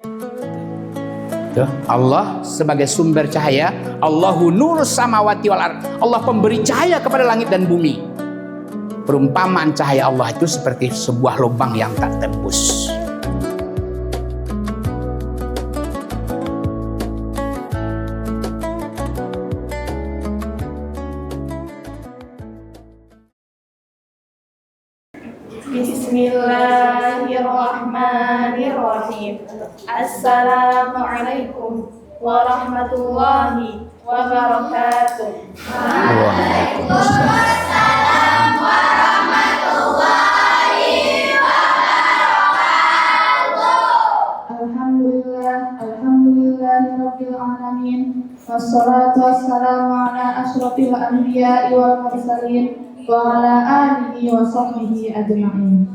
Tuh, Allah sebagai sumber cahaya, Allahu nurus samawati wal ard. Allah pemberi cahaya kepada langit dan bumi. Perumpamaan cahaya Allah itu seperti sebuah lubang yang tak tembus. Bismillahirrahmanirrahim. Assalamualaikum warahmatullahi wabarakatuh. Waalaikumsalam warahmatullahi wabarakatuh. Alhamdulillahirabbil alamin. Wassalatu wassalamu ala asyrofil anbiya'i wal mursalin wa ala alihi wa sahbihi ajma'in.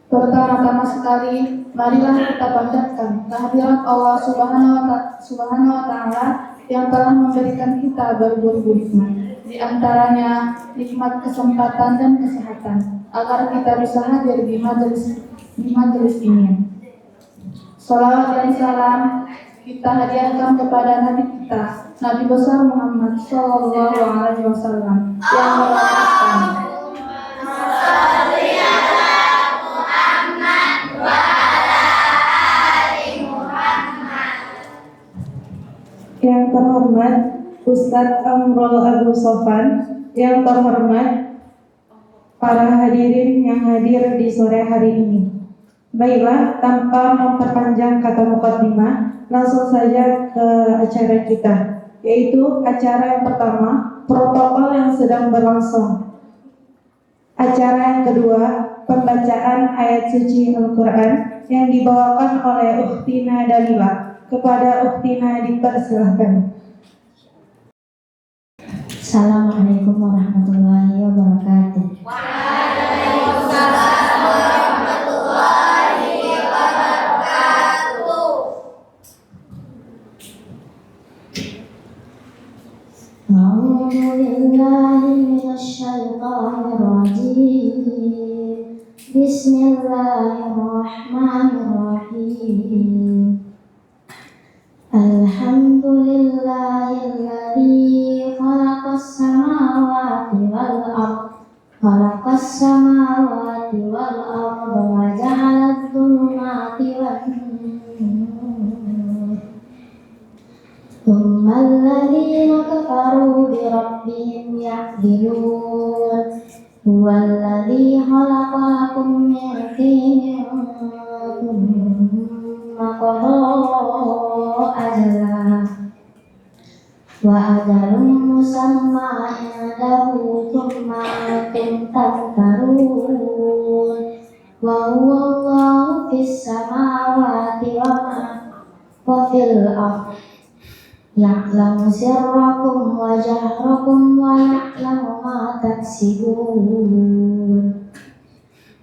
Pertama-tama sekali, marilah kita panjatkan kehadirat Allah Subhanahu wa Ta'ala yang telah memberikan kita berbuah nikmat. Di antaranya nikmat kesempatan dan kesehatan, agar kita bisa hadir di majelis ini. Salawat dan salam kita hadiahkan kepada Nabi kita, Nabi besar Muhammad Sallallahu Alaihi Wasallam, yang mengatakan, yang terhormat Ustadz Amrul Abu Sofan, yang terhormat para hadirin yang hadir di sore hari ini. Baiklah, tanpa memperpanjang kata mukaddimah, langsung saja ke acara kita, yaitu acara yang pertama, protokol yang sedang berlangsung. Acara yang kedua, pembacaan ayat suci Al-Quran yang dibawakan oleh Ukhtina Dalila. Kepada Ukhtina dipersilahkan. Assalamualaikum warahmatullahi wabarakatuh. Waalaikumsalam warahmatullahi wabarakatuh. A'udzu billahi minasy syaithanir rajim. Bismillahirrahmanirrahim. Alhamdulillahilladzi khalaqas samawati wal ardh wa ja'ala adh-dhulumati wan nur. Thumma alladhina kafaru bi rabbihim ya'dilun. Huwallazi khalaqa lakum min tinin thumma qada ajalan wa ajalun musamma indahu thumma antum tamtarun. Wa huwa Allahu fis samawati wa fil ardh ya'lamu sirrakum wa jahrakum wa ya'lamu ma taksibun.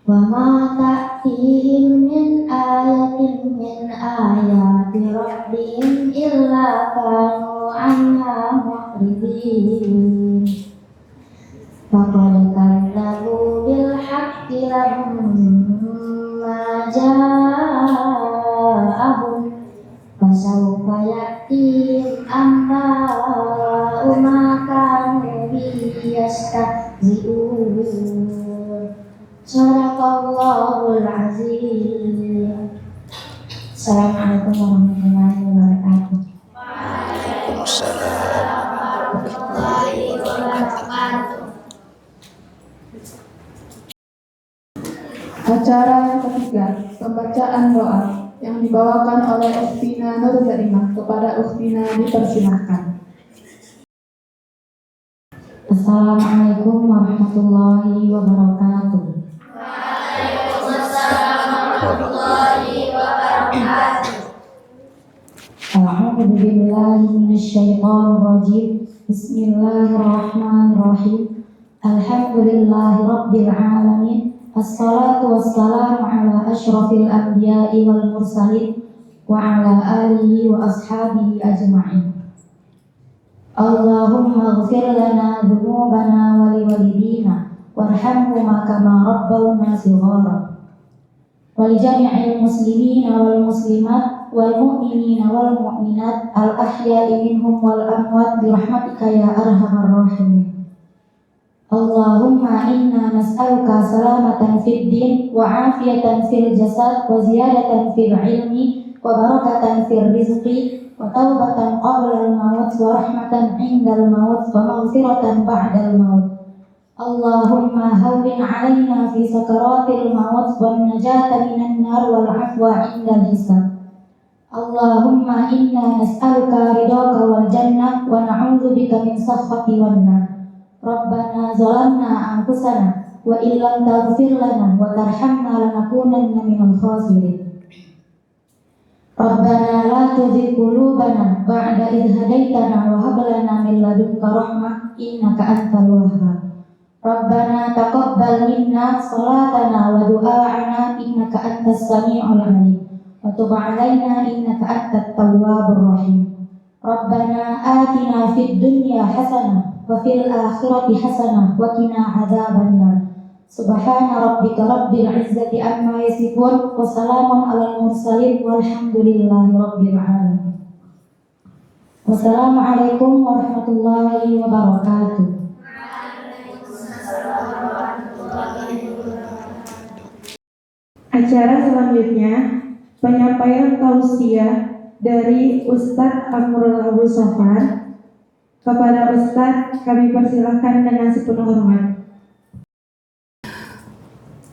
Wa ma ta'tihim min ayatin min ayati rabbihim illa kanu anha mu'ridin. Faqad kadzabu bil haqqi lamma ja'ahum fasawfa ya'tihim anba'u ma kanu bihi yastahzi'un. Shadaqallahul azim. Assalamualaikum warahmatullahi wabarakatuh. Waalaikumsalam warahmatullahi wabarakatuh. Acara yang ketiga, pembacaan doa yang dibawakan oleh Ukhtina Nur Zaimah. Kepada Ukhtina dipersilahkan. Assalamualaikum warahmatullahi wabarakatuh. A'udzu billahi minasy syaithanir rajim. Bismillahirrahmanirrahim. Alhamdulillahirabbil alamin. Wassalatu wassalamu ala asyrofil anbiya'i wal mursalin wa ala alihi wa ashabihi ajma'in. Allahumma ighfir lana dhunubana wa liwalidina warhamhuma kama rabbawna shighara. ولجميع المسلمين والمسلمات والمؤمنين والمؤمنات الأحياء منهم والأموات برحمتك يا أرحم الراحمين. اللهم إنا نسألك سلامة في الدين وعافية في الجسد وزيادة في العلم وبركة في الرزق وتوبة قبل الموت ورحمة عند الموت ومغفرة بعد الموت. اللهم هون علينا في سكرات الموت والنجاة من النار والعفو عند الحساب. اللهم إنا نسألك رضاك والجنة ونعوذ بك من سخطك والنار. ربنا ظلمنا أنفسنا وإن لم تغفر لنا وترحمنا لنكونن من الخاسرين. ربنا لا تزغ قلوبنا بعد إذ هديتنا وهب لنا من لدنك رحمة إنك أنت الوهاب. ربنا تقبل منا صلاتنا ودعاءنا إنك أنت السميع العليم وتب علينا إنك أنت التواب الرحيم. ربنا آتنا في الدنيا حسنة وفي الآخرة حسنة وقنا عذاب النار. سبحان ربك رب العزة عما يصفون وسلام على المرسلين والحمد لله رب العالمين. والسلام عليكم ورحمة الله وبركاته. Acara selanjutnya penyampaian tausiah dari Ustadz Amrul Abu Sofan. Kepada Ustadz kami persilahkan dengan sepenuh hormat.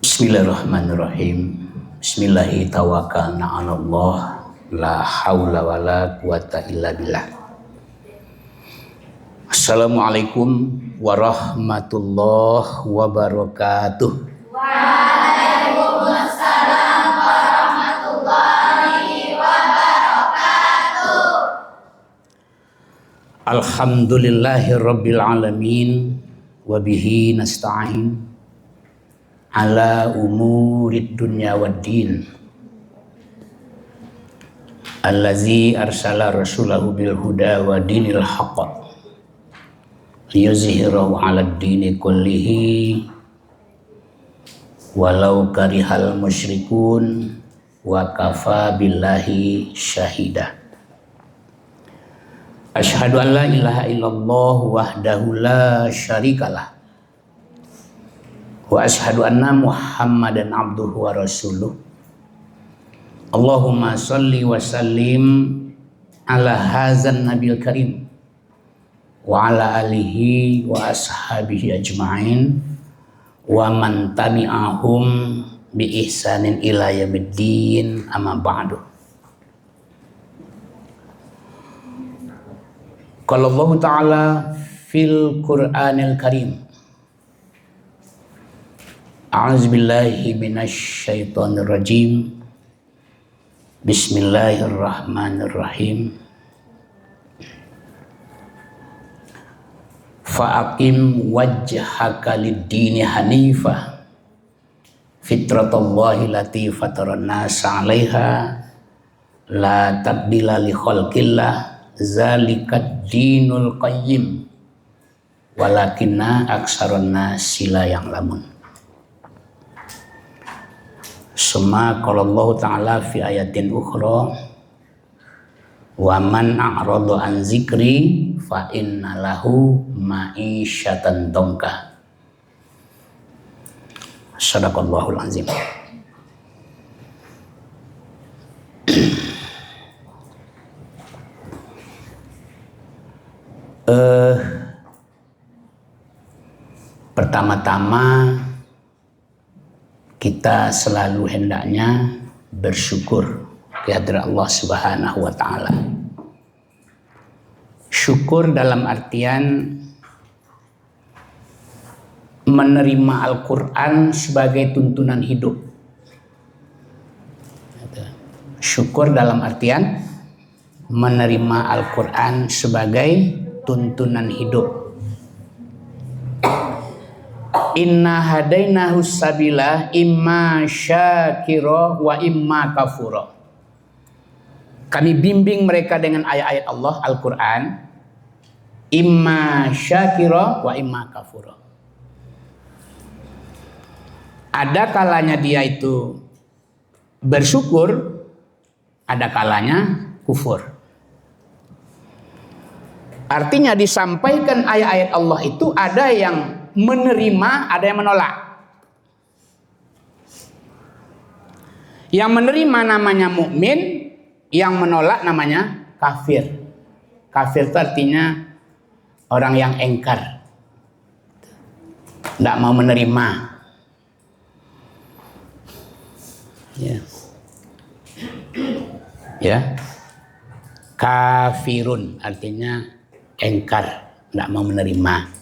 Bismillahirrahmanirrahim. Bismillahi tawakkalna 'alallah la haula wala quwata illa billah. Assalamualaikum warahmatullahi wabarakatuh. Waalaikumsalam warahmatullahi wabarakatuh. Alhamdulillahi rabbil alamin wa bihi nasta'in ala umurid dunya waddin. Allazi arsala rasulahu bil huda wa dinil haqq liyuzhirahu 'alad dini kullihi walau karihal musyrikun wa kafa billahi syahida. Asyhadu an la ilaha illallah wahdahu la syarikalah wa asyhadu anna Muhammadan abduhu wa rasuluh. Allahumma salli wa sallim ala hadzal nabil karim wa ala alihi wa ashabihi ajma'in wa man tabi'ahum bi ihsanin ila yaumiddin, amma ba'du. Qala Allah Ta'ala fil Qur'anil Karim, a'udzu billahi minasy syaithanir rajim. Bismillahirrahmanirrahim. Fa'aqim wajhaka lid-dini hanifah fitratallahi lati fataran nasa 'alaiha la tabdila li khalqillah zalikad dinul qayyim walakinna aksarun nasi la ya'lamun. Summa qala Allah Ta'ala fi ayatin ukhra wa man a'rada an zikri fa inna lahu ma'isyatan dongka. Sadaqallahul azim. Pertama-tama kita selalu hendaknya bersyukur kehadirat Allah Subhanahu wa Ta'ala. Syukur dalam artian menerima Al-Quran sebagai tuntunan hidup. Syukur dalam artian menerima Al-Quran sebagai tuntunan hidup. Inna hadainahu sabila imma syakira wa imma kafura. Kami bimbing mereka dengan ayat-ayat Allah Al-Quran, imma syakira wa imma kafura. Ada kalanya dia itu bersyukur, ada kalanya kufur. Artinya disampaikan ayat-ayat Allah itu ada yang menerima, ada yang menolak. Yang menerima namanya mukmin, yang menolak namanya kafir. Kafir itu artinya orang yang engkar, tidak mau menerima. Ya, kafirun artinya engkar, tidak mau menerima.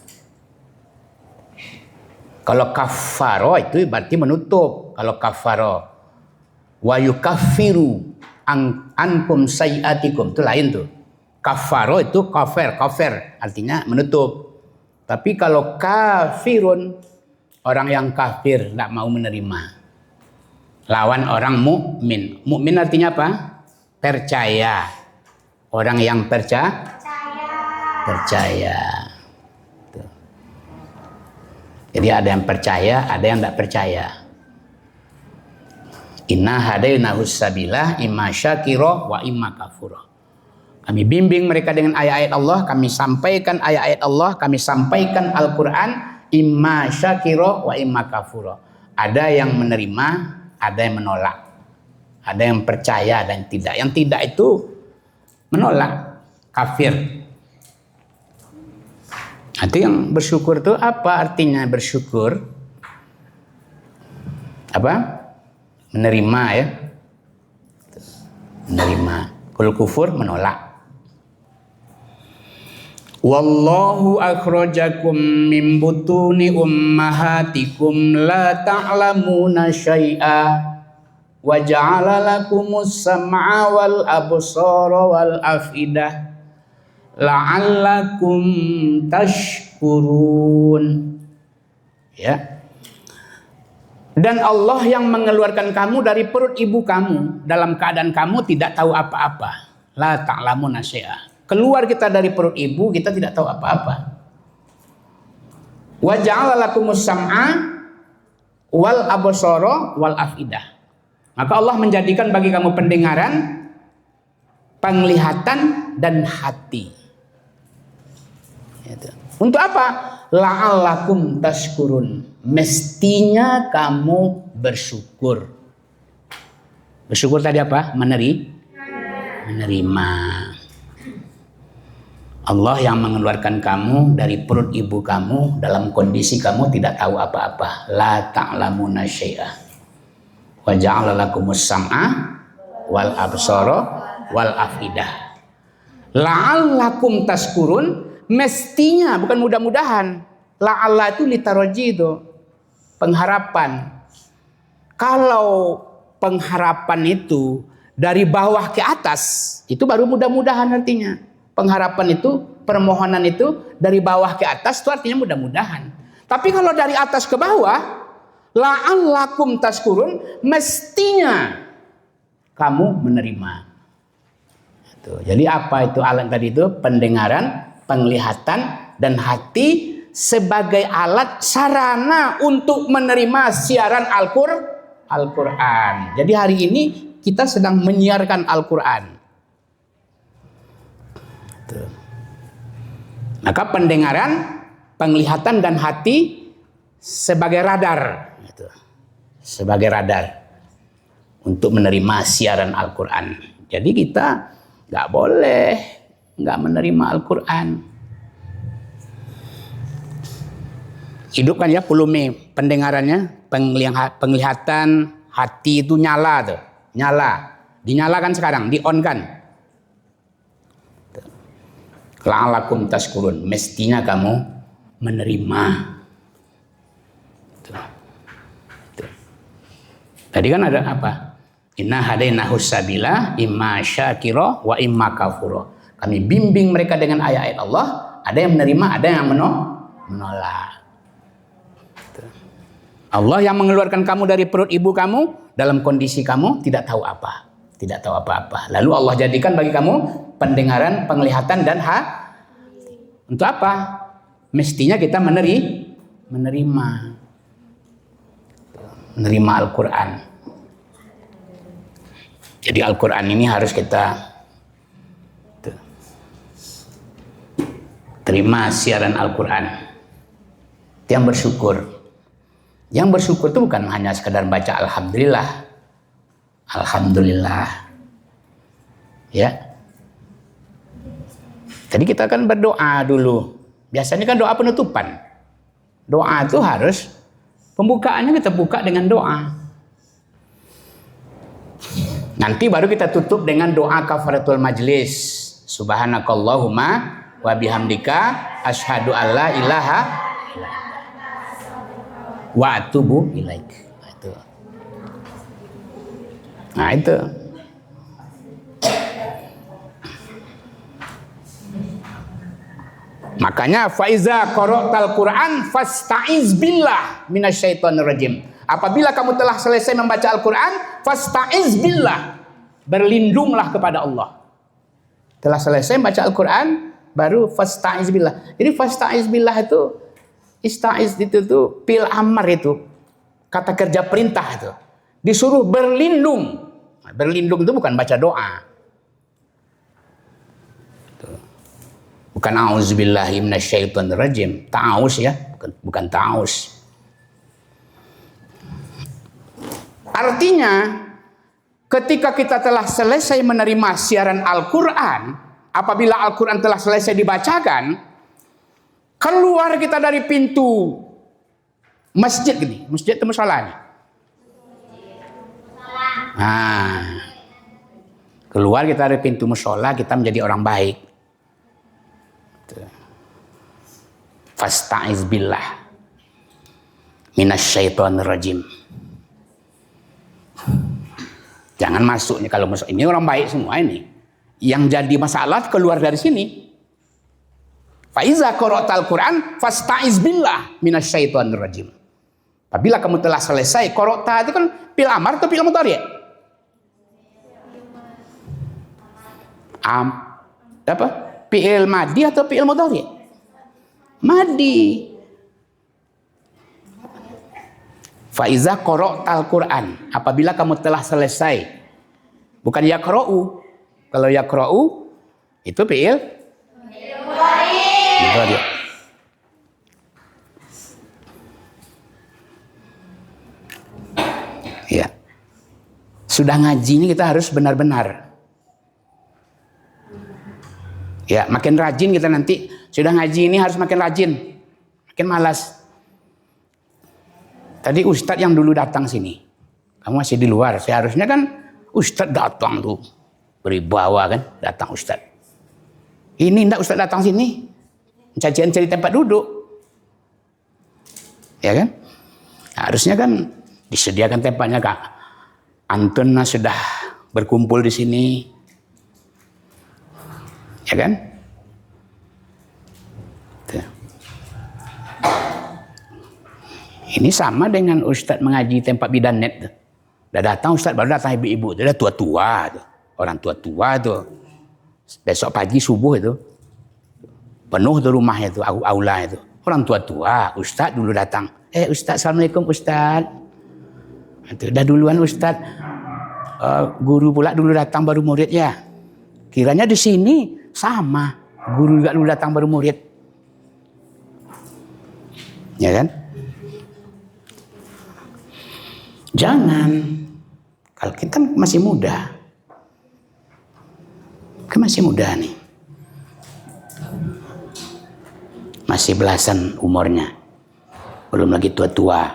Kalau kafaro itu berarti menutup. Kalau kafaro wa yukaffiru ankum sayiatikum, itu lain tuh. Kafaro itu kafir artinya menutup. Tapi kalau kafirun, orang yang kafir tidak mau menerima. Lawan orang mukmin. Mukmin artinya apa? Percaya. Orang yang percaya. Tuh. Jadi ada yang percaya, ada yang tidak percaya. Inna hadainahu sabila imma syakira wa imma kafura. Kami bimbing mereka dengan ayat-ayat Allah, kami sampaikan ayat-ayat Allah, kami sampaikan Al-Quran, imma syakira wa imma kafura. Ada yang menerima, ada yang menolak. Ada yang percaya dan tidak. Yang tidak itu menolak, kafir. Itu yang bersyukur itu apa artinya bersyukur? Apa? Menerima ya. Menerima. Kalau kufur menolak. Wallahu akhrajakum min butuni ummahatikum la ta'lamuna syai'a wa ja'ala lakumus sam'a wal absara wal afidah la'allakum tashkurun. Ya. Dan Allah yang mengeluarkan kamu dari perut ibu kamu dalam keadaan kamu tidak tahu apa-apa. La ta'lamuna syai'a. Keluar kita dari perut ibu, kita tidak tahu apa-apa. Wa ja'ala lakumus sam'a wal absara wal afidah. Maka Allah menjadikan bagi kamu pendengaran, penglihatan dan hati. Untuk apa? La'allakum tashkurun. Mestinya kamu bersyukur. Bersyukur tadi apa? Menerima. Allah yang mengeluarkan kamu dari perut ibu kamu dalam kondisi kamu tidak tahu apa-apa. La ta'lamuna syai'a. Wa ja'ala lakumus sam'a wal absara wal afidah. La'allakum tashkurun. Mestinya, bukan mudah-mudahan. La'alla itu litaraji itu. Pengharapan. Kalau pengharapan itu dari bawah ke atas, itu baru mudah-mudahan artinya. Pengharapan itu, permohonan itu dari bawah ke atas itu artinya mudah-mudahan. Tapi kalau dari atas ke bawah, la'allakum tashkurun, mestinya kamu menerima. Itu. Jadi apa itu alat tadi itu? Pendengaran, penglihatan dan hati sebagai alat sarana untuk menerima siaran Al-Quran. Jadi hari ini kita sedang menyiarkan Al-Quran. Maka pendengaran, penglihatan dan hati sebagai radar, sebagai radar untuk menerima siaran Al-Quran. Jadi kita nggak boleh nggak menerima Al-Quran. Hidup kan ya pulume, pendengarannya, penglihatan, hati itu nyala tuh, nyala, dinyalakan sekarang, di on kan. La'allakum tashkurun, mestinya kamu menerima. Tadi kan ada apa? Inna hadainahu sabila imma syakira wa imma kafura. Kami bimbing mereka dengan ayat-ayat Allah, ada yang menerima, ada yang menolak. Allah yang mengeluarkan kamu dari perut ibu kamu dalam kondisi kamu tidak tahu apa. Tidak tahu apa-apa. Lalu Allah jadikan bagi kamu pendengaran, penglihatan dan hati. Untuk apa? Mestinya kita menerima Al-Quran. Jadi Al-Quran ini harus kita terima siaran Al-Quran. Itu yang bersyukur. Yang bersyukur itu bukan hanya sekedar baca Alhamdulillah. Alhamdulillah. Ya. Tadi kita kan berdoa dulu. Biasanya kan doa penutupan. Doa itu harus, pembukaannya kita buka dengan doa. Nanti baru kita tutup dengan doa kafaratul majlis. Subhanakallahumma wa bihamdika asyhadu alla ilaha wa atubu ilaik. Nah itu. Makanya faiza qara'tal Qur'an fasta'iz billah minasyaitonir rajim. Apabila kamu telah selesai membaca Al-Quran, fasta'iz billah, berlindunglah kepada Allah. Telah selesai membaca Al-Quran, baru fasta'iz billah. Jadi fasta'iz billah itu, ista'iz itu tuh fil amar itu, kata kerja perintah itu. Disuruh berlindung. Berlindung itu bukan baca doa. Bukan auzubillahi minasyaitonir rajim. Ta'awuz ya, bukan ta'awuz. Artinya, ketika kita telah selesai menerima siaran Al-Quran, apabila Al-Quran telah selesai dibacakan, keluar kita dari pintu masjid gini, masjid itu musola nih. Nah, keluar kita dari pintu musola, kita menjadi orang baik. Fasta'iz billah minasyaitonir rajim. Jangan masuknya, kalau masuk ini orang baik semua ini. Yang jadi masalah keluar dari sini. Fa iza qara'tal Qur'an fasta'iz billah minasyaitonir rajim. Apabila kamu telah selesai, qara'ta itu kan fi'il amar atau fi'il mudhari'? Apa? Fi'il madi atau fi'il mudhari'? Madi. Faiza qara'tal Qur'an, apabila kamu telah selesai, bukan yaqra'u. Kalau yaqra'u itu fi'il mudhari'. Ya. Sudah ngaji ini kita harus benar-benar. Ya, makin rajin kita nanti. Sudah ngaji ini harus makin rajin. Makin malas. Tadi Ustadz yang dulu datang sini, kamu masih di luar. Seharusnya kan Ustadz datang tuh, beribawa kan, datang Ustadz. Ini enggak Ustadz datang sini, cari tempat duduk, ya kan? Harusnya kan disediakan tempatnya kak. Anton sudah berkumpul di sini, ya kan? Ini sama dengan Ustadz mengaji tempat bidanet. Udah datang Ustadz, baru datang ibu-ibu. Udah tua-tua. Orang tua-tua tuh. Besok pagi subuh itu. Penuh tuh rumahnya itu, aula itu. Orang tua-tua. Ustadz dulu datang. Ustadz, Assalamualaikum Ustadz. Udah duluan Ustadz. Guru pula dulu datang baru murid ya. Kiranya di sini sama. Guru juga dulu datang baru murid. Ya kan? Jangan, kalau kita masih muda, kan masih muda nih, masih belasan umurnya, belum lagi tua-tua,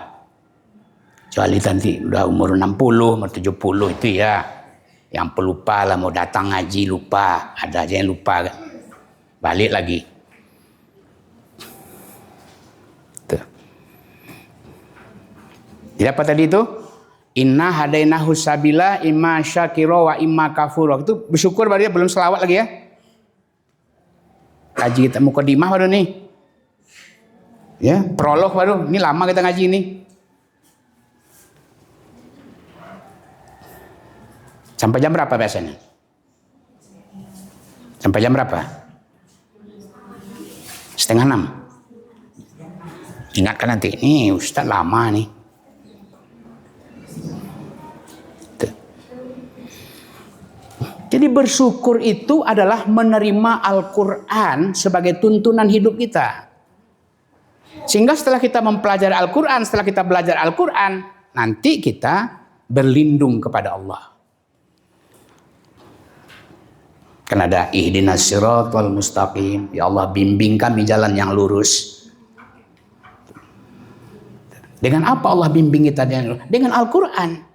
kecuali nanti udah umur 60, umur 70 itu ya, yang pelupa lah mau datang ngaji lupa, ada aja yang lupa, balik lagi. Tuh. Jadi apa tadi itu? Inna hadainahu sabila imma syakira wa imma kafura. Itu bersyukur baru ya, belum selawat lagi ya. Kaji kita mukadimah baru nih. Ya, prolog baru. Ini lama kita ngaji ini. Sampai jam berapa biasanya? Sampai jam berapa? 5:30. Ingatkan nanti, ini Ustadz lama nih. Jadi bersyukur itu adalah menerima Al-Quran sebagai tuntunan hidup kita. Sehingga setelah kita mempelajari Al-Quran, setelah kita belajar Al-Quran, nanti kita berlindung kepada Allah. Kan ada ihdinas siratal mustaqim. Ya Allah, bimbing kami jalan yang lurus. Dengan apa Allah bimbing kita? Dengan Al-Quran.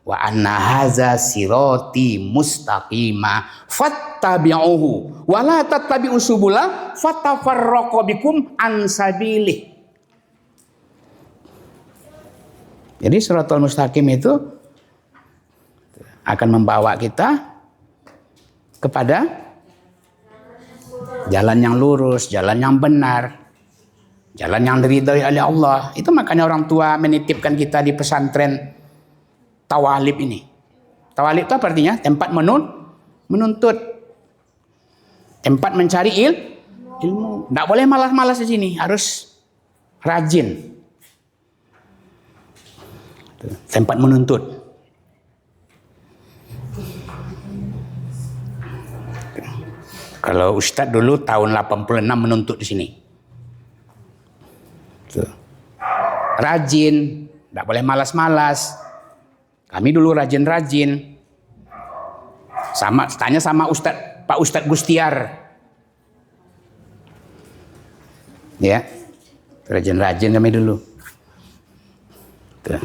Wa anna haza sirati mustaqima fattabi'uhu wa la tattabi'u subula fatafarraqu bikum an sabilih. Jadi siratal mustaqim itu akan membawa kita kepada jalan yang lurus, jalan yang benar, jalan yang diridhai oleh Allah. Itu makanya orang tua menitipkan kita di pesantren Tawalib ini. Tawalib itu apa artinya? Tempat menuntut. Tempat mencari ilmu. Tidak boleh malas-malas di sini. Harus rajin. Tempat menuntut. Kalau Ustadz dulu tahun 86 menuntut di sini. Rajin. Tidak boleh malas-malas. Kami dulu rajin-rajin. Tanya sama Pak Ustadz Gustiar. Ya. Rajin-rajin kami dulu. Tuh.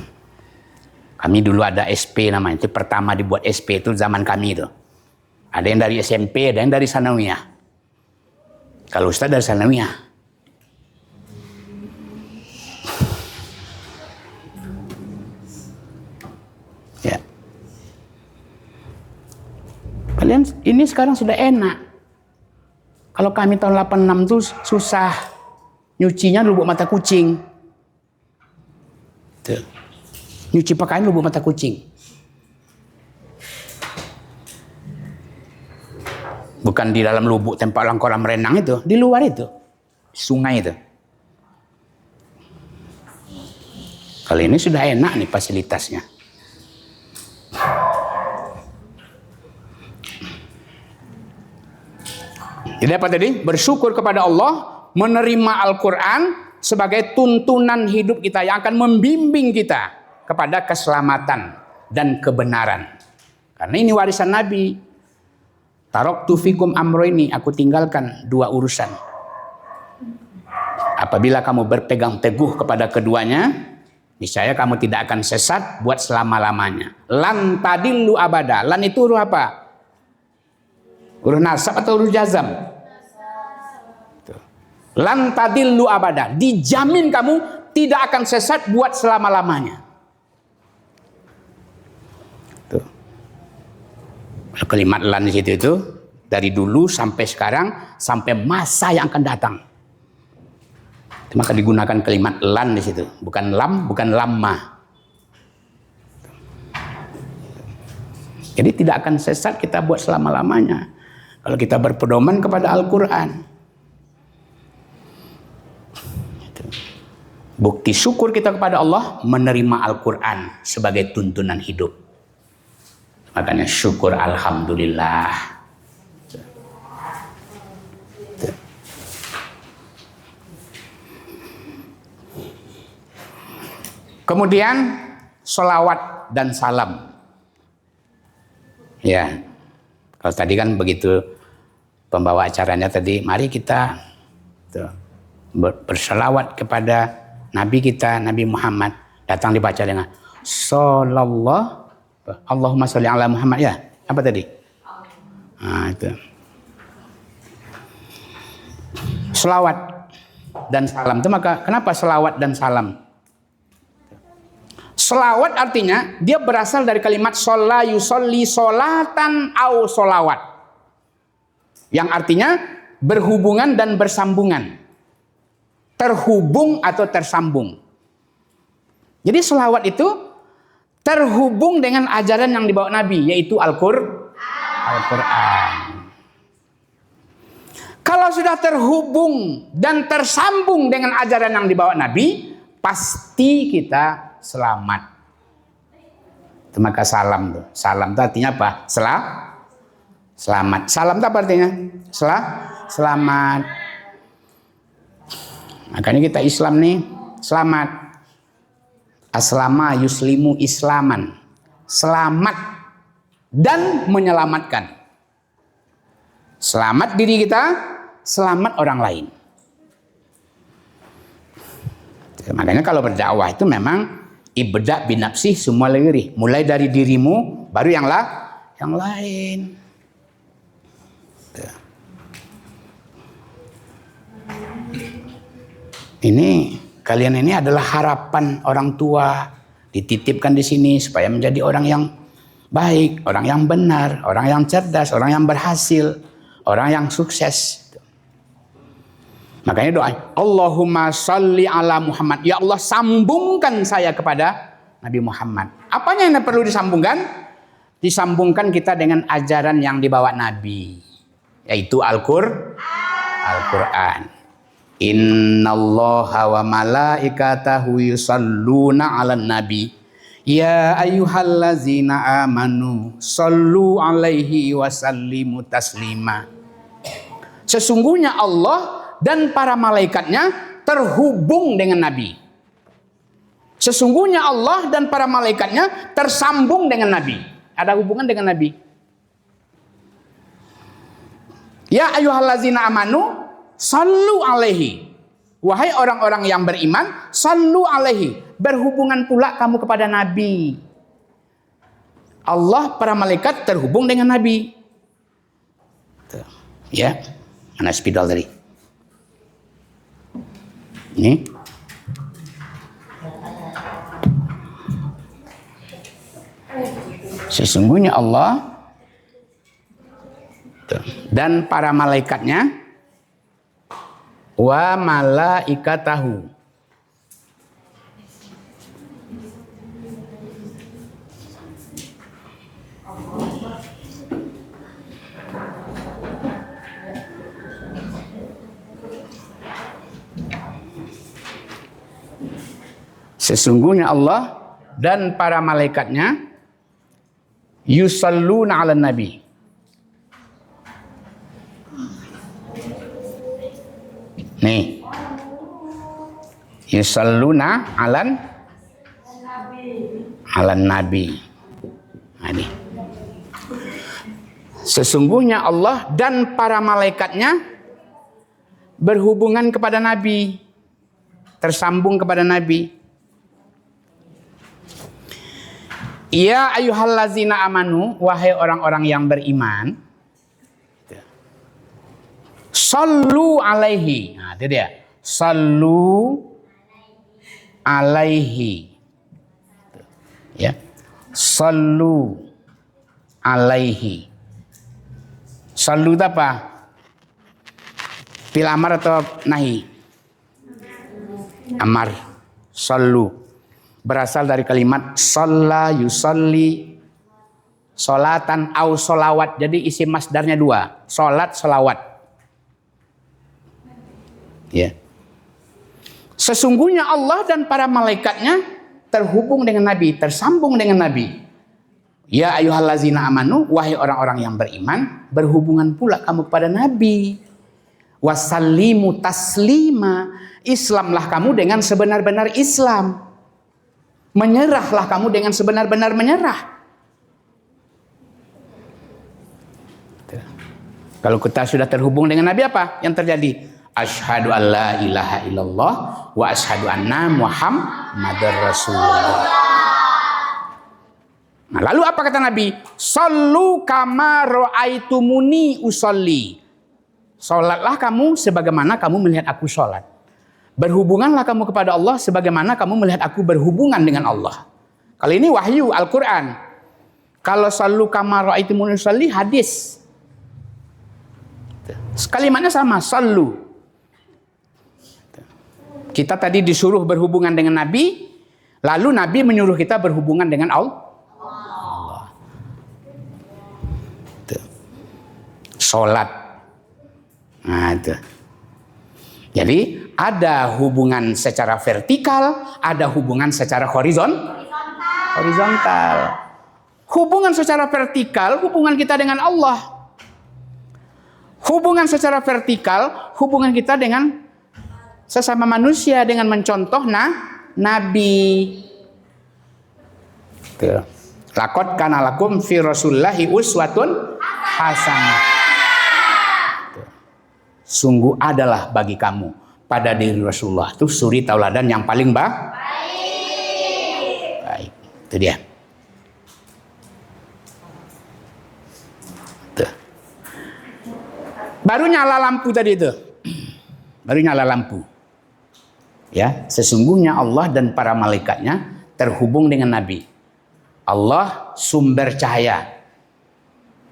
Kami dulu ada SP namanya. Itu pertama dibuat SP itu zaman kami itu. Ada yang dari SMP, ada yang dari Sanawiyah. Kalau Ustadz dari Sanawiyah. Kalian ini sekarang sudah enak. Kalau kami tahun 86 tuh susah. Nyucinya lubuk mata kucing. Tuh. Nyuci pakaian lubuk mata kucing. Bukan di dalam lubuk tempat kolam renang itu. Di luar itu. Sungai itu. Kali ini sudah enak nih fasilitasnya. Jadi apa tadi? Bersyukur kepada Allah, menerima Al-Quran sebagai tuntunan hidup kita yang akan membimbing kita kepada keselamatan dan kebenaran. Karena ini warisan Nabi. Taraktu fikum amroini, aku tinggalkan dua urusan. Apabila kamu berpegang teguh kepada keduanya, niscaya kamu tidak akan sesat buat selama-lamanya. Lan tadillu abada. Lan itu huruf apa? Huruf nasab atau huruf jazam? Lan tadillu abada. Dijamin kamu tidak akan sesat buat selama-lamanya. Tuh. Kalimat lan di situ itu dari dulu sampai sekarang sampai masa yang akan datang. Itu maka digunakan kalimat lan di situ, bukan lam, bukan lamma. Jadi tidak akan sesat kita buat selama-lamanya kalau kita berpedoman kepada Al-Quran. Bukti syukur kita kepada Allah, menerima Al-Quran sebagai tuntunan hidup. Makanya syukur alhamdulillah. Kemudian sholawat dan salam. Ya, kalau tadi kan begitu pembawa acaranya tadi, mari kita berselawat kepada Nabi kita, Nabi Muhammad. Datang dibaca dengan Sallallahu, Allahumma sholli ala Muhammad, ya. Apa tadi? Nah, itu. Selawat dan salam. Itu maka kenapa selawat dan salam? Selawat artinya dia berasal dari kalimat sholla yusolli sholatan au sholawat. Yang artinya berhubungan dan bersambungan. Terhubung atau tersambung. Jadi selawat itu terhubung dengan ajaran yang dibawa Nabi, yaitu Al-Quran. Kalau sudah terhubung dan tersambung dengan ajaran yang dibawa Nabi, pasti kita selamat. Itu maka salam tuh. Salam itu artinya apa? Selamat. Salam itu apa artinya? Selamat. Makanya kita Islam nih, selamat. Aslama yuslimu islaman. Selamat dan menyelamatkan. Selamat diri kita, selamat orang lain. Makanya kalau berdakwah itu memang ibda binafsih semua lirih. Mulai dari dirimu, baru yang lain. Ini kalian ini adalah harapan orang tua, dititipkan di sini supaya menjadi orang yang baik, orang yang benar, orang yang cerdas, orang yang berhasil, orang yang sukses. Makanya doa, Allahumma sholli ala Muhammad. Ya Allah, sambungkan saya kepada Nabi Muhammad. Apanya yang perlu disambungkan? Disambungkan kita dengan ajaran yang dibawa Nabi, yaitu Al-Quran. Innallaha wa malaikatahu yusalluna 'alan nabi. Ya ayyuhallazina amanu sallu 'alaihi wa sallimu taslima. Sesungguhnya Allah dan para malaikatnya terhubung dengan Nabi. Sesungguhnya Allah dan para malaikatnya tersambung dengan Nabi. Ada hubungan dengan Nabi. Ya ayyuhallazina amanu sallu alaihi. Wahai orang-orang yang beriman, sallu alaihi. Berhubungan pula kamu kepada Nabi. Allah, para malaikat terhubung dengan Nabi. Tuh. Ya, mana spidol tadi? Ini. Sesungguhnya Allah dan para malaikatnya wa malaikatahu. Sesungguhnya Allah dan para malaikatnya yusalluna 'alan nabi. Nih, yusalluna 'alan nabi. Ini. Sesungguhnya Allah dan para malaikatnya berhubungan kepada Nabi, tersambung kepada Nabi. Ya ayyuhallazina amanu, wahai orang-orang yang beriman, sallu alaihi. Nah, itu dia. Sallu alaihi. Ya. Sallu alaihi. Sallu itu apa? Fil amar atau nahi? Amar. Sallu. Berasal dari kalimat shalla yusalli solatan au solawat. Jadi isi masdarnya dua. Solat, solawat. Ya. Sesungguhnya Allah dan para malaikatnya terhubung dengan Nabi, tersambung dengan Nabi. Ya ayyuhallazina amanu, wahai orang-orang yang beriman, berhubungan pula kamu kepada Nabi. Wasallimu taslima, Islamlah kamu dengan sebenar-benar Islam. Menyerahlah kamu dengan sebenar-benar menyerah. Kalau kita sudah terhubung dengan Nabi, apa yang terjadi? Asyhadu an la ilaha illallah wa asyhadu anna Muhammadar Rasulullah. Nah, lalu apa kata Nabi? Sallu kama ra'aitumuni usolli. Salatlah kamu sebagaimana kamu melihat aku salat. Berhubunganlah kamu kepada Allah sebagaimana kamu melihat aku berhubungan dengan Allah. Kalau ini wahyu Al-Quran. Kalau sallu kama ra'aitumuni usolli, hadis. Kalimatnya sama, sallu. Kita tadi disuruh berhubungan dengan Nabi, lalu Nabi menyuruh kita berhubungan dengan Allah. Sholat. Nah, itu. Jadi ada hubungan secara vertikal, ada hubungan secara horizontal. Hubungan secara vertikal, hubungan kita dengan Allah. Hubungan secara vertikal, hubungan kita dengan sesama manusia dengan mencontoh Nabi. Laqad kana lakum fi Rasulillahi uswatun hasanah. Sungguh adalah bagi kamu pada diri Rasulullah itu suri tauladan yang paling baik. Itu dia. Tuh. Baru nyala lampu tadi itu. Baru nyala lampu. Ya, sesungguhnya Allah dan para malaikatnya terhubung dengan Nabi. Allah sumber cahaya.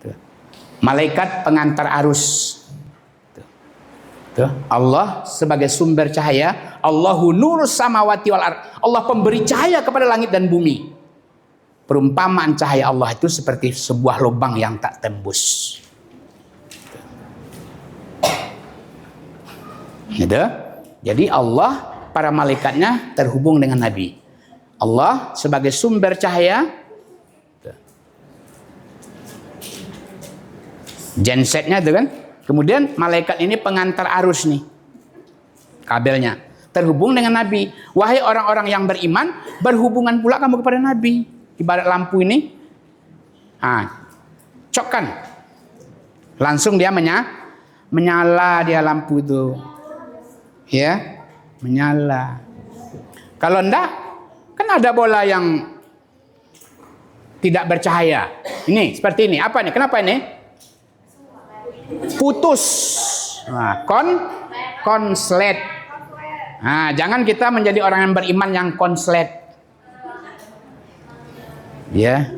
Tuh. Malaikat pengantar arus. Tuh. Allah sebagai sumber cahaya. Allahu nurus samawati wal ard. Allah pemberi cahaya kepada langit dan bumi. Perumpamaan cahaya Allah itu seperti sebuah lubang yang tak tembus. Gitu. Jadi Allah, para malaikatnya terhubung dengan Nabi. Allah sebagai sumber cahaya. Gensetnya itu kan. Kemudian malaikat ini pengantar arus nih. Kabelnya. Terhubung dengan Nabi. Wahai orang-orang yang beriman, berhubungan pula kamu kepada Nabi. Ibarat lampu ini. Cokkan. Langsung dia menyala dia lampu itu. Ya, menyala. Kalau enggak, kan ada bola yang tidak bercahaya. Ini seperti ini. Apa nih? Kenapa ini? Putus. Nah, konslet. Nah, jangan kita menjadi orang yang beriman yang konslet. Ya.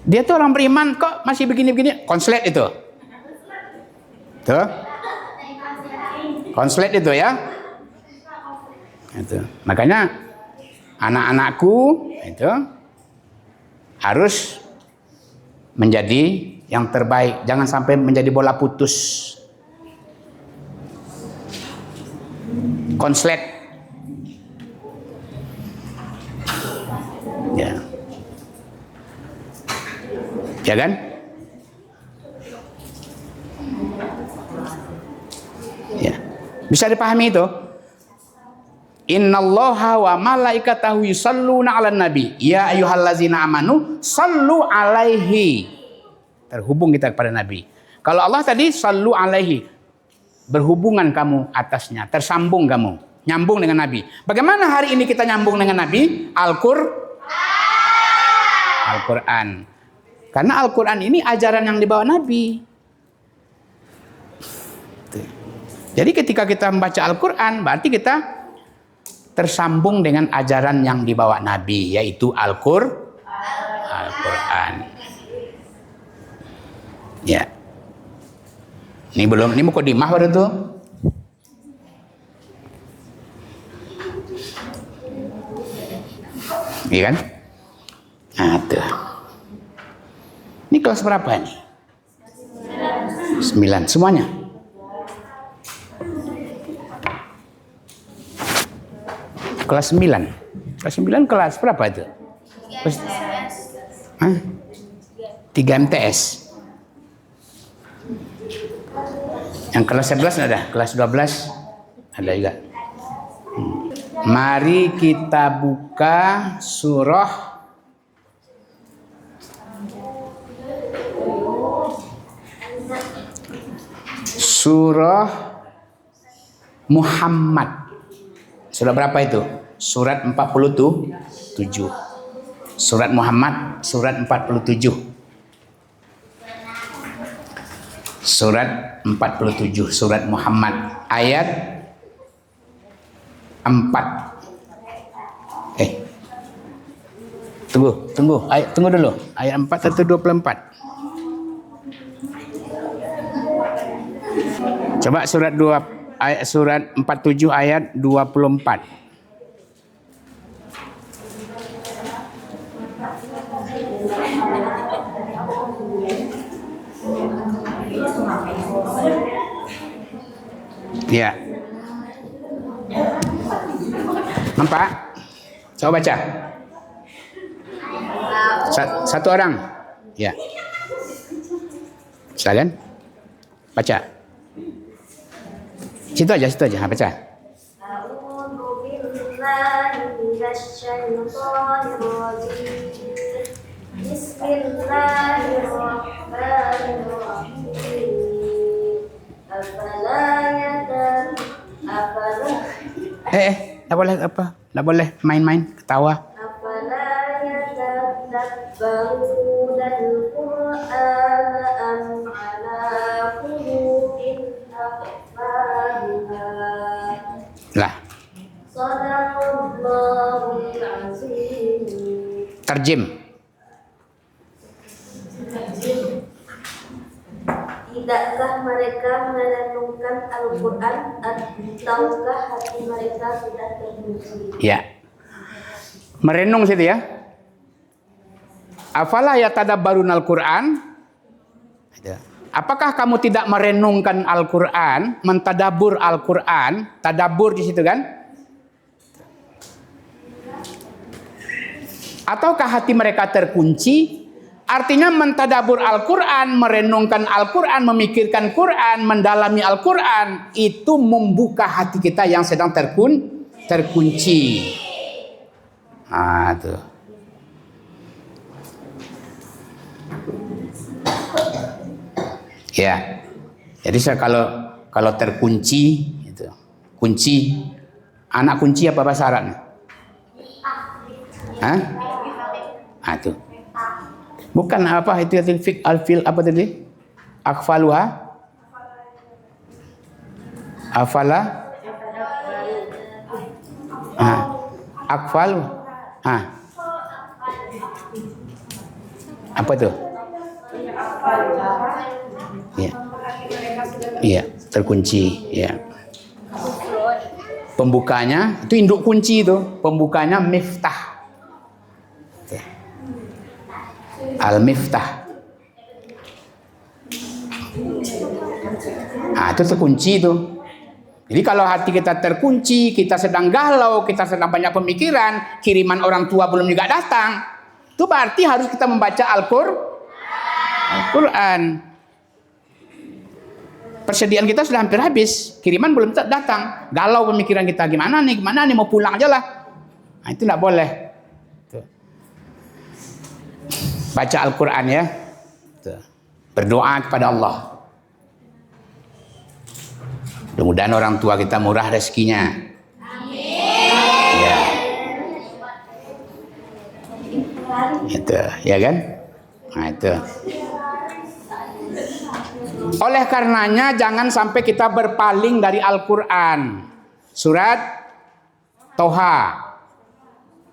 Dia tuh orang beriman kok masih begini-begini. Konslet itu. Tuh. Konslet itu ya. Itu. Makanya anak-anakku itu harus menjadi yang terbaik. Jangan sampai menjadi bola putus. Konslet. Ya. Ya kan? Ya. Bisa dipahami itu? Innallaha wa malaikatahu yusalluna 'alan nabi. Ya ayyuhallazina amanu sallu 'alaihi. Terhubung kita kepada Nabi. Kalau Allah tadi sallu 'alaihi. Berhubungan kamu atasnya, tersambung kamu, nyambung dengan Nabi. Bagaimana hari ini kita nyambung dengan Nabi? Al-Qur'an. Karena Al-Qur'an ini ajaran yang dibawa Nabi. Jadi ketika kita membaca Al-Quran, berarti kita tersambung dengan ajaran yang dibawa Nabi, yaitu Al-Quran. Ya. Ini mukadimah baru tuh. Iya kan? Nah, tuh. Ini kelas berapa nih? 9 semuanya. Kelas 9. Kelas 9 kelas berapa itu? 3 MTS. Yang kelas 11 ada, kelas 12 ada juga. Mari kita buka surah Muhammad. Surat berapa itu? Surat 47. Surat Muhammad, surat 47. Surat 47, surat Muhammad, ayat 4. Tunggu dulu. Ayat 4 atau 24? Coba surat 47 ayat 24. Ya. Nampak? Coba baca. Satu orang. Ya. Silakan. Baca. Situ aja, baca. A'udzu billahi minasyaitonir rajim. Bismillahirrahmanirrahim. Tak boleh apa? Tak boleh main-main, ketawa. Afala yatadabbaruna al-Qur'ana am ala qulubin aqfaluha. Lah, Shadaqallahul azim. terjem. Tidakkah mereka merenungkan Al-Quran ataukah hati mereka sudah terkunci? Ya. Merenung situ ya. Afala yatadabbarunal Qur'an? Apakah kamu tidak merenungkan Al-Qur'an, mentadabur Al-Qur'an, tadabur di situ kan? Ataukah hati mereka terkunci? Artinya mentadabur Al-Quran, merenungkan Al-Quran, memikirkan Quran, mendalami Al-Quran, itu membuka hati kita yang sedang terkunci. Ah, tuh. Ya. Jadi saya kalau terkunci, itu kunci, anak kunci apa bahasa Arabnya? Hah? Ah, tuh. Bukan apa itu alfil apa tadi? Akfaluha? Afala? Akfalu? Apa tuh? Ya. Iya, terkunci, ya. Pembukanya itu induk kunci itu, pembukanya miftah. Al-miftah. Itu terkunci itu. Jadi kalau hati kita terkunci, kita sedang galau, kita sedang banyak pemikiran, kiriman orang tua belum juga datang, itu berarti harus kita membaca Al-Quran. Persediaan kita sudah hampir habis, kiriman belum datang, galau pemikiran kita, gimana nih, mau pulang aja lah. Nah, itu tidak boleh. Baca Al-Quran ya. Berdoa kepada Allah. Mudah-mudahan orang tua kita murah rezekinya. Amin. Ya. Itu, ya kan? Nah, itu. Oleh karenanya jangan sampai kita berpaling dari Al-Quran. Surat Toha.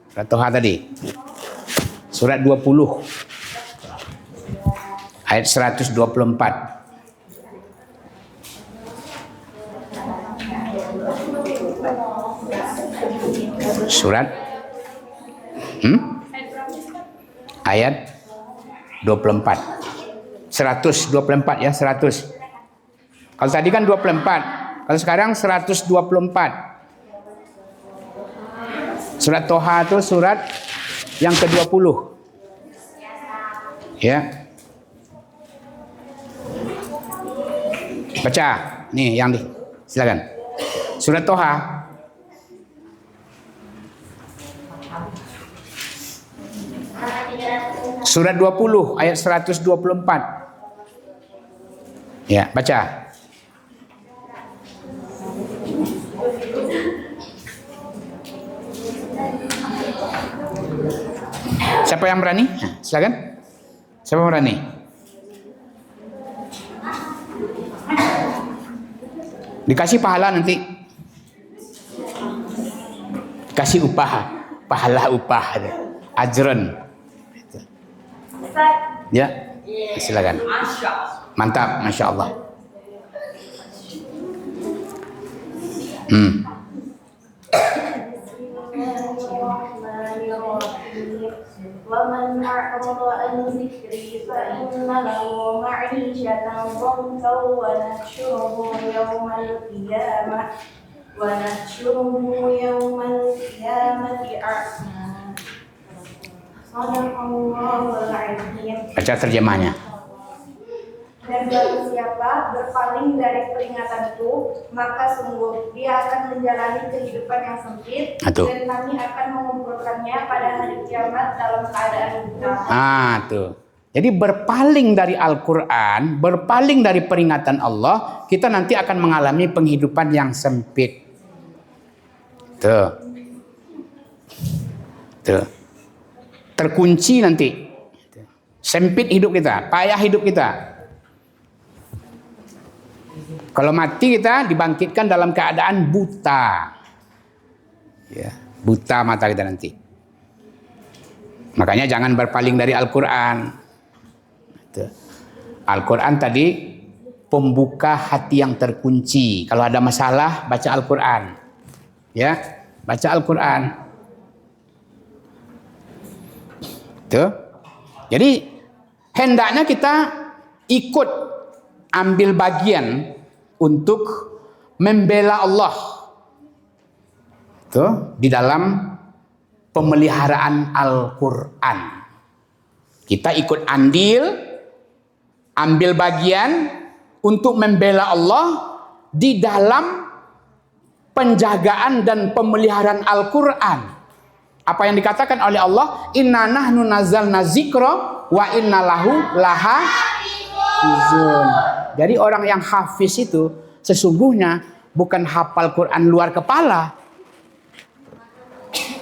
Surat Toha tadi. Surat 20. Ayat 124. Surat ayat 24. 124 ya, 100. Kalau tadi kan 24. Kalau sekarang 124. Surat Toha itu surat yang ke-20. Ya. Baca. Nih yang di. Silakan. Surat Toha. Surat 20 ayat 124. Ya, baca. Siapa yang berani? Silakan. Siapa yang berani? Dikasih pahala nanti. Kasih upah, pahala upah, ajran. Ya, silakan. Mantap, masya Allah. ومن أعرض عن ذكري فإن له معيشة ضنكا ونحشره يوم القيامة أعمى. Sadaqallahul azim. Baca terjemahnya. Dan barang siapa berpaling peringatan itu, maka sungguh dia akan menjalani kehidupan yang sempit, dan kami akan mengumpulkannya pada hari kiamat dalam keadaan buta. Tuh. Jadi berpaling dari Al-Quran, berpaling dari peringatan Allah, kita nanti akan mengalami penghidupan yang sempit. Tuh. Terkunci nanti. Sempit hidup kita, payah hidup kita. Kalau mati kita dibangkitkan dalam keadaan buta. Ya, buta mata kita nanti. Makanya jangan berpaling dari Al-Quran. Al-Quran tadi pembuka hati yang terkunci. Kalau ada masalah, baca Al-Quran. Ya, baca Al-Quran. Tuh. Jadi hendaknya kita ikut ambil bagian untuk membela Allah. Tuh, di dalam pemeliharaan Al-Quran. Kita ikut andil, ambil bagian untuk membela Allah di dalam penjagaan dan pemeliharaan Al-Quran. Apa yang dikatakan oleh Allah, inna nahnu nazzalna dzikra wa inna lahu lahafizun. Jadi orang yang hafiz itu sesungguhnya bukan hafal Quran luar kepala.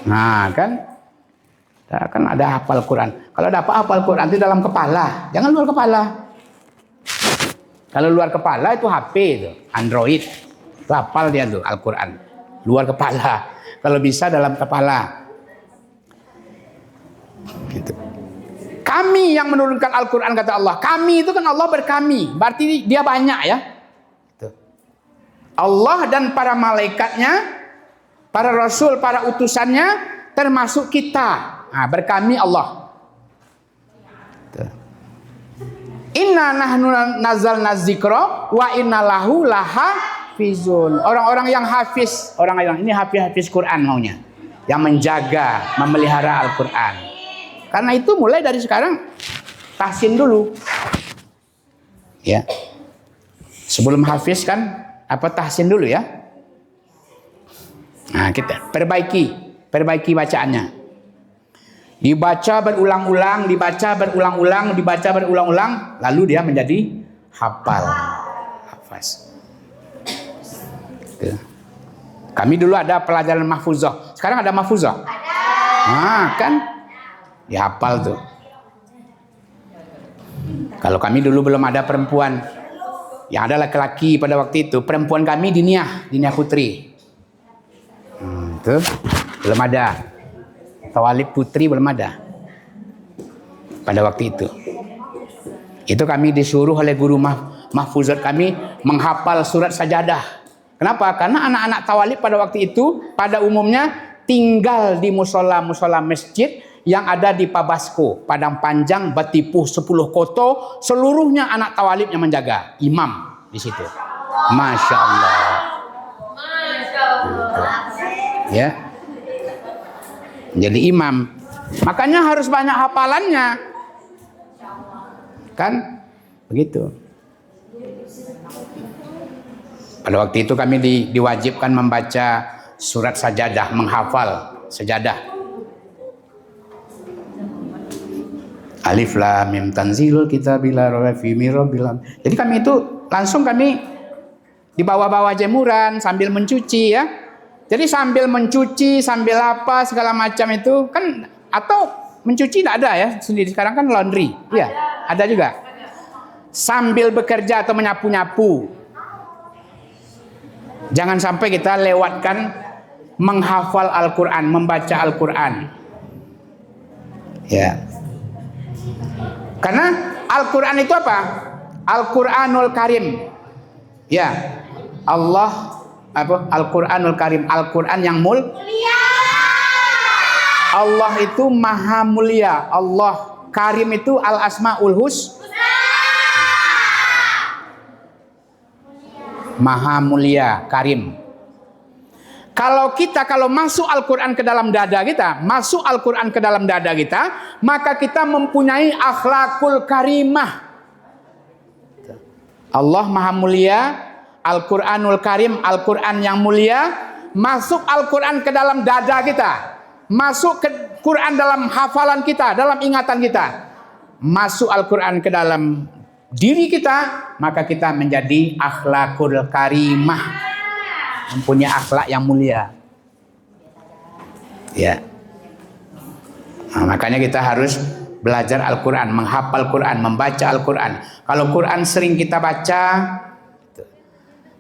Nah kan ada hafal Quran. Kalau ada apa hafal Quran itu dalam kepala, jangan luar kepala. Kalau luar kepala itu HP itu, Android. Itu hafal dia tuh Al-Quran. Luar kepala. Kalau bisa dalam kepala. Gitu. Kami yang menurunkan Al-Quran kata Allah. Kami itu kan Allah berkami. Berarti dia banyak ya. Gitu. Allah dan para malaikatnya, para rasul, para utusannya, termasuk kita. Nah, berkami Allah. Inna nahnu nazzalna dzikra wa inna lahu lahafizun. Orang-orang yang hafiz, orang-orang ini hafiz Quran maunya, yang menjaga, memelihara Al-Quran. Karena itu mulai dari sekarang tahsin dulu. Ya. Sebelum hafiz kan tahsin dulu ya. Nah, kita perbaiki bacaannya. Dibaca berulang-ulang, dibaca berulang-ulang, lalu dia menjadi hafaz. Kami dulu ada pelajaran mahfuzah. Sekarang ada mahfuzah? Nah, kan dihafal tuh. Kalau kami dulu belum ada perempuan, yang ada laki-laki pada waktu itu. Perempuan kami Diniah Putri. Tuh, belum ada. Tawalib putri belum ada pada waktu itu. Itu kami disuruh oleh guru mahfuzat kami menghafal surat sajadah. Kenapa? Karena anak-anak tawalib pada waktu itu pada umumnya tinggal di musola masjid yang ada di Pabasko, Padang Panjang, Batipuh, 10 koto, seluruhnya anak tawalib yang menjaga, imam di situ. Masya Allah. Ya. Jadi imam, makanya harus banyak hafalannya, kan? Begitu. Pada waktu itu kami diwajibkan membaca surat sajadah, menghafal sajadah. Alif lam mim tanzilul kitabil la raiba fihi rabbil alamin. Jadi kami itu langsung di bawah-bawah jemuran sambil mencuci ya. Jadi sambil mencuci, sambil apa segala macam itu kan, atau mencuci tidak ada ya sendiri, sekarang kan laundry, iya ada juga. Sambil bekerja atau menyapu-nyapu, jangan sampai kita lewatkan menghafal Al-Quran, membaca Al-Quran, ya. Karena Al-Quran itu apa? Al-Quranul Karim, ya. Al-Quranul Karim, Al-Quran yang mulia. Allah itu maha mulia. Allah Karim itu Al-Asmaul Husna. Maha mulia, Karim. Kalau masuk Al-Quran ke dalam dada kita, maka kita mempunyai akhlakul karimah. Allah maha mulia, Al-Quranul Karim, Al-Quran yang mulia, masuk Al-Quran ke dalam dada kita, masuk ke Quran dalam hafalan kita, dalam ingatan kita, masuk Al-Quran ke dalam diri kita, maka kita menjadi akhlakul karimah, mempunyai akhlak yang mulia. Ya. Nah, makanya kita harus belajar Al-Quran, menghafal Quran, membaca Al-Quran. Kalau Quran sering kita baca,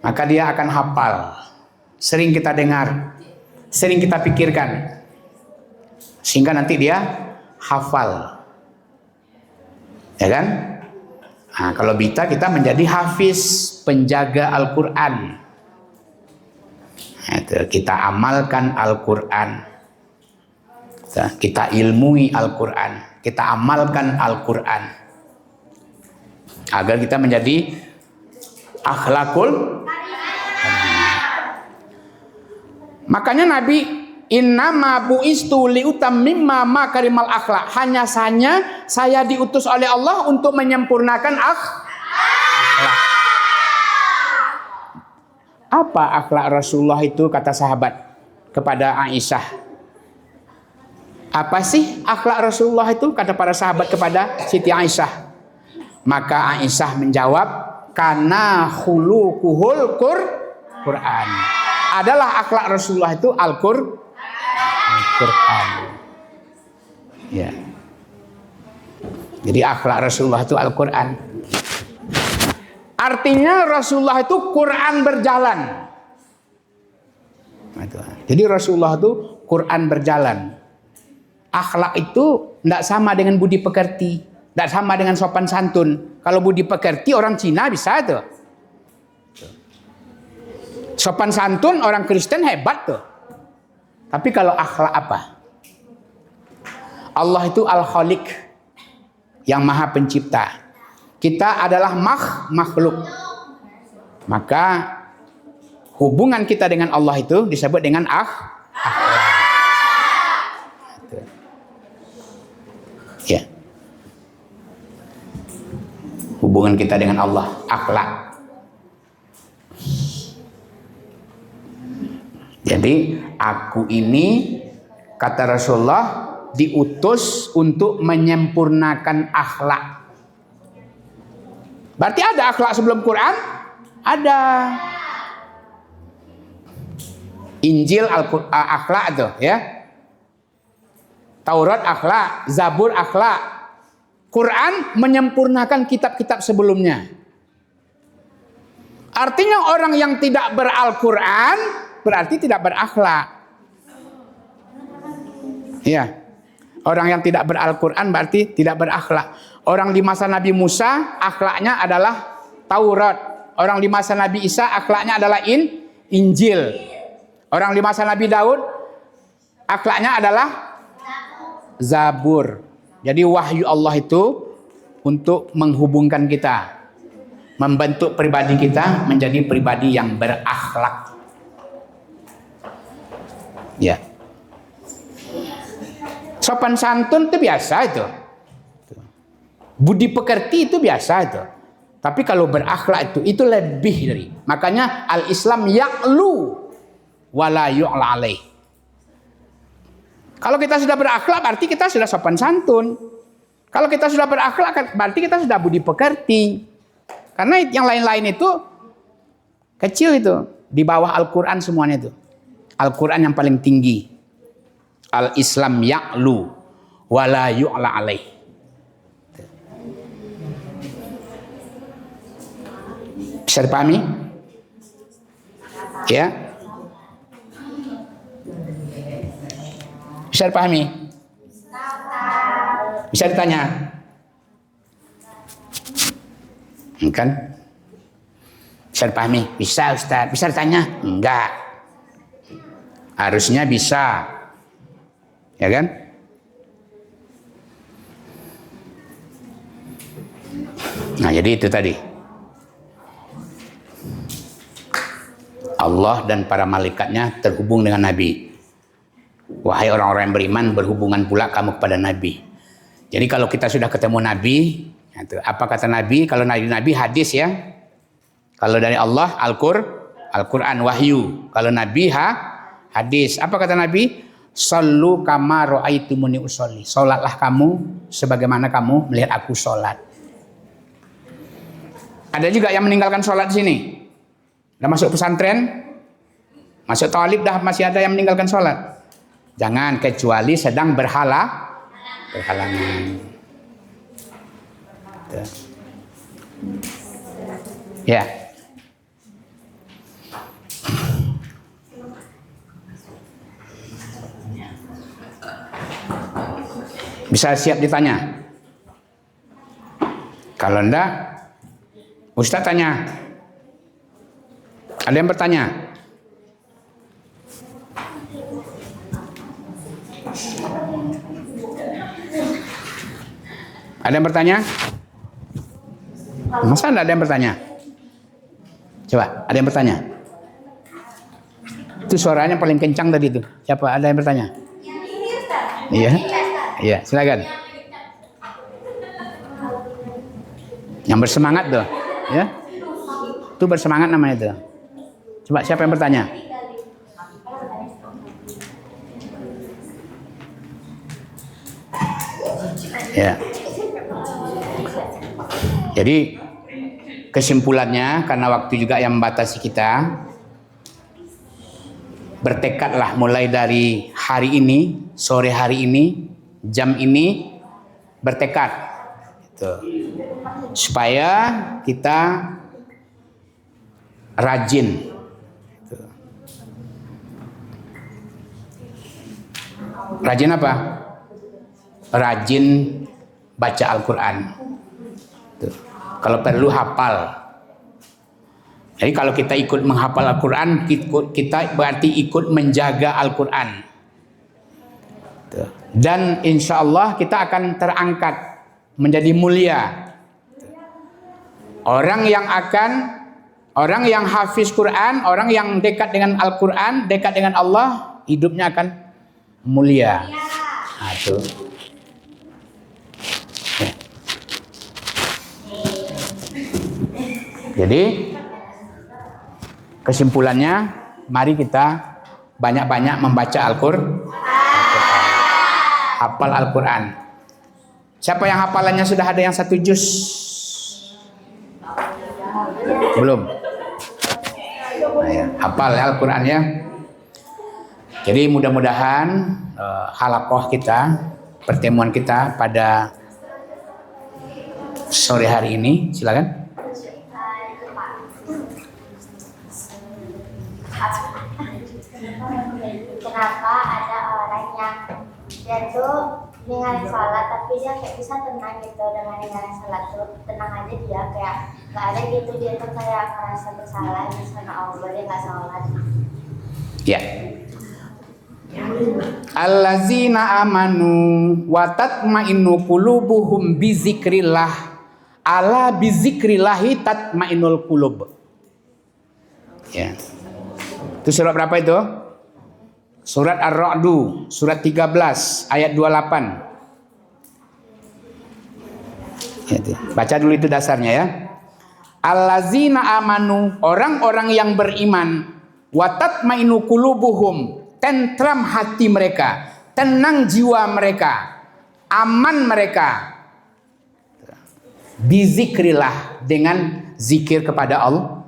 maka dia akan hafal. Sering kita dengar, sering kita pikirkan, sehingga nanti dia hafal. Ya kan? Nah, kalau bisa kita menjadi hafiz, penjaga Al-Quran. Kita amalkan Al-Quran. Kita ilmui Al-Quran, kita amalkan Al-Quran, agar kita menjadi akhlakul. Makanya Nabi, innama bu'istu liutammimma makarimal akhlak, hanya saja saya diutus oleh Allah untuk menyempurnakan akhlak. Apa akhlak Rasulullah itu, kata sahabat kepada Aisyah? Apa sih akhlak Rasulullah itu, kata para sahabat kepada Siti Aisyah? Maka Aisyah menjawab, kana khuluquhul Quran. Adalah akhlak Rasulullah itu Al-Quran. Ya. Jadi akhlak Rasulullah itu Al-Quran. Artinya Rasulullah itu Quran berjalan. Jadi Rasulullah itu Quran berjalan. Akhlak itu tidak sama dengan budi pekerti, tidak sama dengan sopan santun. Kalau budi pekerti orang Cina bisa tuh. Sopan santun orang Kristen hebat tuh. Tapi kalau akhlak apa? Allah itu Al-Khaliq, yang Maha Pencipta. Kita adalah makhluk. Maka hubungan kita dengan Allah itu disebut dengan akhlak. Ya. Hubungan kita dengan Allah, akhlak. Jadi aku ini, kata Rasulullah, diutus untuk menyempurnakan akhlak. Berarti ada akhlak sebelum Quran? Ada. Injil akhlak tuh, ya. Taurat akhlak, Zabur akhlak. Quran menyempurnakan kitab-kitab sebelumnya. Artinya orang yang tidak beral-Quran berarti tidak berakhlak. Ya. Orang yang tidak beral-Quran berarti tidak berakhlak. Orang di masa Nabi Musa akhlaknya adalah Taurat. Orang di masa Nabi Isa akhlaknya adalah Injil. Orang di masa Nabi Daud akhlaknya adalah Zabur. Jadi wahyu Allah itu untuk menghubungkan kita, membentuk pribadi kita menjadi pribadi yang berakhlak. Ya. Sopan santun itu biasa itu. Budi pekerti itu biasa itu. Tapi kalau berakhlak itu lebih dari. Makanya al-Islam ya'lu wala yu'la alaih. Kalau kita sudah berakhlak berarti kita sudah sopan santun. Kalau kita sudah berakhlak berarti kita sudah budi pekerti. Karena yang lain-lain itu kecil itu. Di bawah Al-Quran semuanya itu. Al-Quran yang paling tinggi. Al-Islam ya'lu wala yu'la alaih. Bisa dipahami? Ya. Bisa dipahami? Bisa ditanya? Kan? Bisa dipahami? Bisa Ustaz. Bisa ditanya? Enggak. Harusnya bisa. Ya kan? Nah, jadi itu tadi. Allah dan para malaikatnya terhubung dengan Nabi. Wahai orang-orang yang beriman, berhubungan pula kamu kepada Nabi. Jadi kalau kita sudah ketemu Nabi, apa kata Nabi? Kalau Nabi hadis ya. Kalau dari Allah Al-Quran wahyu. Kalau Nabi hadis. Apa kata Nabi? Sallu kama ra'aitumuni usolli. Salatlah kamu sebagaimana kamu melihat aku salat. Ada juga yang meninggalkan salat di sini. Udah masuk pesantren, masuk talib dah masih ada yang meninggalkan salat. Jangan, kecuali sedang berhalangan. Ya. Bisa siap ditanya? Kalau enggak, Ustaz tanya. Ada yang bertanya? Ada yang bertanya? Masa enggak ada yang bertanya? Coba, ada yang bertanya? Itu suaranya paling kencang tadi itu. Siapa? Ada yang bertanya? Iya. Iya, silakan. Yang bersemangat tuh, ya. Itu bersemangat namanya itu. Coba siapa yang bertanya? Ya. Jadi kesimpulannya, karena waktu juga yang membatasi kita, bertekadlah mulai dari hari ini, sore hari ini, jam ini, bertekad gitu. Supaya kita rajin gitu. Rajin apa? Rajin baca Al-Quran gitu. Kalau perlu hafal. Jadi kalau kita ikut menghafal Al-Quran, kita berarti ikut menjaga Al-Quran. Dan insya Allah kita akan terangkat menjadi mulia. Orang yang hafiz Quran, orang yang dekat dengan Al-Quran, dekat dengan Allah, hidupnya akan mulia. Nah, itu. Jadi kesimpulannya, mari kita banyak-banyak membaca Al-Quran, hafal Al-Quran. Siapa yang hafalannya sudah ada yang 1 juz? Belum? Nah, ya, hafal Al-Quran ya. Jadi mudah-mudahan halaqah kita, pertemuan kita pada sore hari ini, silakan. Kenapa ada orang yang dia tuh ninggalin sholat tapi dia kayak bisa tenang gitu dengan ninggalin sholat tuh tenang aja dia kayak nggak ada gitu dia tuh kayak merasa bersalah karena Allah dia nggak sholat. Ya. Allazina amanu wa tatma'innu qulubuhum bi zikrillah. Ala bi zikrillahi tatma'innul qulub. Ya. Itu surat berapa itu? Surat Ar-Ra'du, surat 13 ayat 28. Baca dulu itu dasarnya ya. Allazina amanu, orang-orang yang beriman, wa tatmainu qulubuhum, tentram hati mereka, tenang jiwa mereka, aman mereka. Bizikrillah, dengan zikir kepada Allah.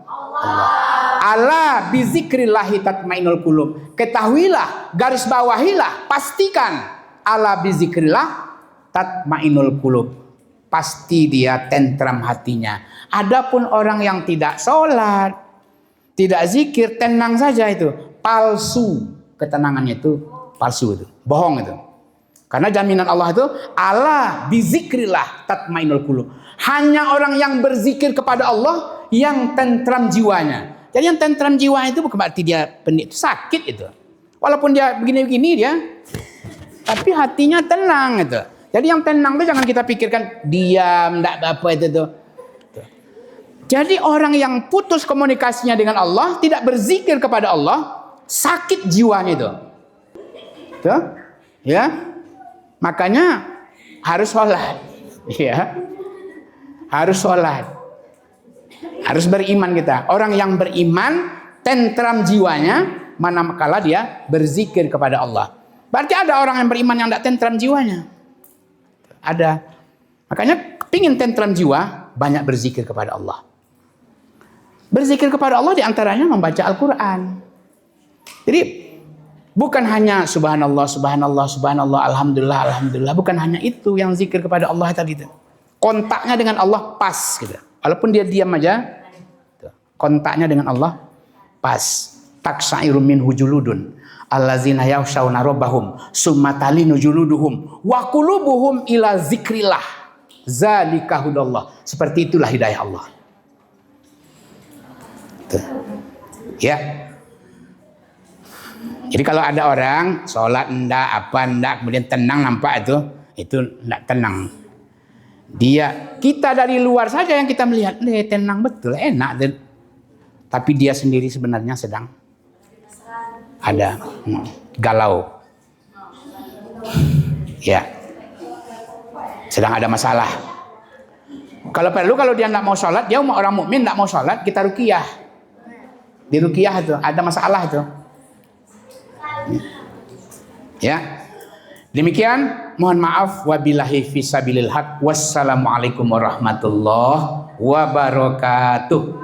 Ala bizikrillahi tatmainul qulub. Ketahuilah, garis bawahilah, pastikan ala bizikrillah tatmainul qulub. Pasti dia tentram hatinya. Adapun orang yang tidak sholat, tidak zikir, tenang saja itu palsu. Ketenangannya itu palsu, itu bohong itu. Karena jaminan Allah itu ala bizikrillah tatmainul qulub. Hanya orang yang berzikir kepada Allah yang tentram jiwanya. Jadi yang tentram jiwa itu bukan berarti dia sakit itu. Walaupun dia begini-begini dia, tapi hatinya tenang itu. Jadi yang tenang itu jangan kita pikirkan diam, enggak apa-apa itu tuh. Jadi orang yang putus komunikasinya dengan Allah, tidak berzikir kepada Allah, sakit jiwanya itu. Tuh, ya. Makanya harus sholat, ya. Harus sholat. Harus beriman kita. Orang yang beriman, tentram jiwanya, manakala dia berzikir kepada Allah. Berarti ada orang yang beriman yang tidak tentram jiwanya. Ada. Makanya pingin tentram jiwa, banyak berzikir kepada Allah. Berzikir kepada Allah diantaranya membaca Al-Quran. Jadi bukan hanya subhanallah, subhanallah, subhanallah, alhamdulillah, alhamdulillah. Bukan hanya itu yang zikir kepada Allah tadi. Kontaknya dengan Allah pas gitu. Walaupun dia diam aja, kontaknya dengan Allah pas. Taksairu minhu juludun allazina yakhshawna rabbahum summa talinu juluduhum wa qulubuhum ila zikrillah zalika hudallah. Seperti itulah hidayah Allah. Tuh. Ya. Jadi kalau ada orang sholat enggak kemudian tenang nampak itu enggak tenang. Kita dari luar saja yang kita melihat, tenang betul, enak. Tapi dia sendiri sebenarnya sedang ada galau. Ya. Sedang ada masalah. Kalau dia enggak mau sholat, dia orang mukmin enggak mau sholat, kita ruqyah. Di ruqyah itu ada masalah itu. Ya. Demikian, mohon maaf, wabillahi fisabilil haq. Wassalamualaikum warahmatullahi wabarakatuh.